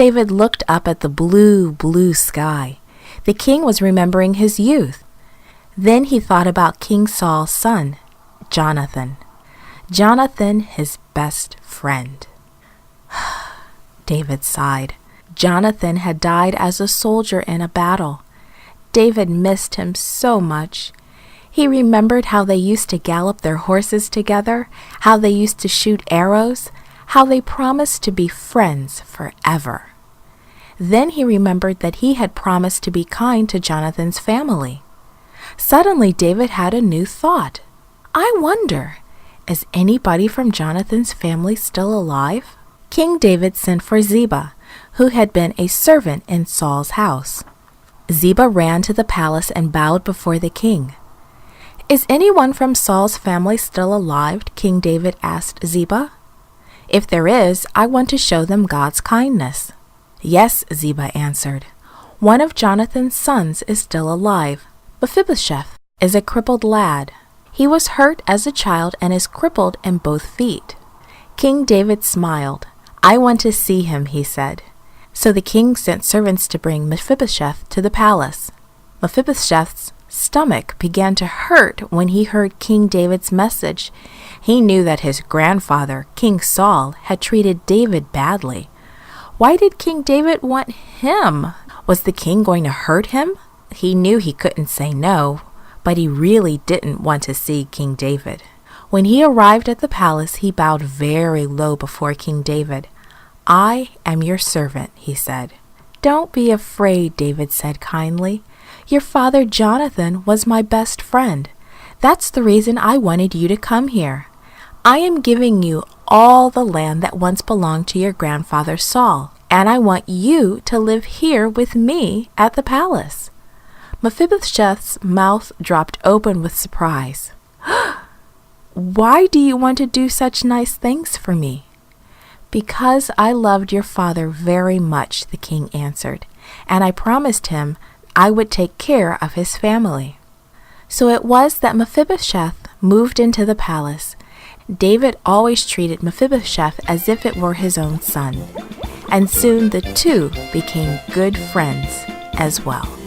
David looked up at the blue, blue sky. The king was remembering his youth. Then he thought about King Saul's son, Jonathan. Jonathan, his best friend. David sighed. Jonathan had died as a soldier in a battle. David missed him so much. He remembered how they used to gallop their horses together, how they used to shoot arrows, how they promised to be friends forever. Then he remembered that he had promised to be kind to Jonathan's family. Suddenly, David had a new thought. I wonder, is anybody from Jonathan's family still alive? King David sent for Ziba, who had been a servant in Saul's house. Ziba ran to the palace and bowed before the king. Is anyone from Saul's family still alive? King David asked Ziba. If there is, I want to show them God's kindness. Yes, Ziba answered. One of Jonathan's sons is still alive. Mephibosheth is a crippled lad. He was hurt as a child and is crippled in both feet. King David smiled. I want to see him, he said. So the king sent servants to bring Mephibosheth to the palace. Mephibosheth's stomach began to hurt when he heard King David's message. He knew that his grandfather, King Saul, had treated David badly. Why did King David want him? Was the king going to hurt him? He knew he couldn't say no, but he really didn't want to see King David. When he arrived at the palace, he bowed very low before King David. I am your servant, he said. Don't be afraid, David said kindly. Your father Jonathan was my best friend. That's the reason I wanted you to come here. I am giving you all the land that once belonged to your grandfather Saul, and I want you to live here with me at the palace. Mephibosheth's mouth dropped open with surprise. Why do you want to do such nice things for me? Because I loved your father very much, the king answered, and I promised him I would take care of his family. So it was that Mephibosheth moved into the palace. David always treated Mephibosheth as if it were his own son, and soon the two became good friends as well.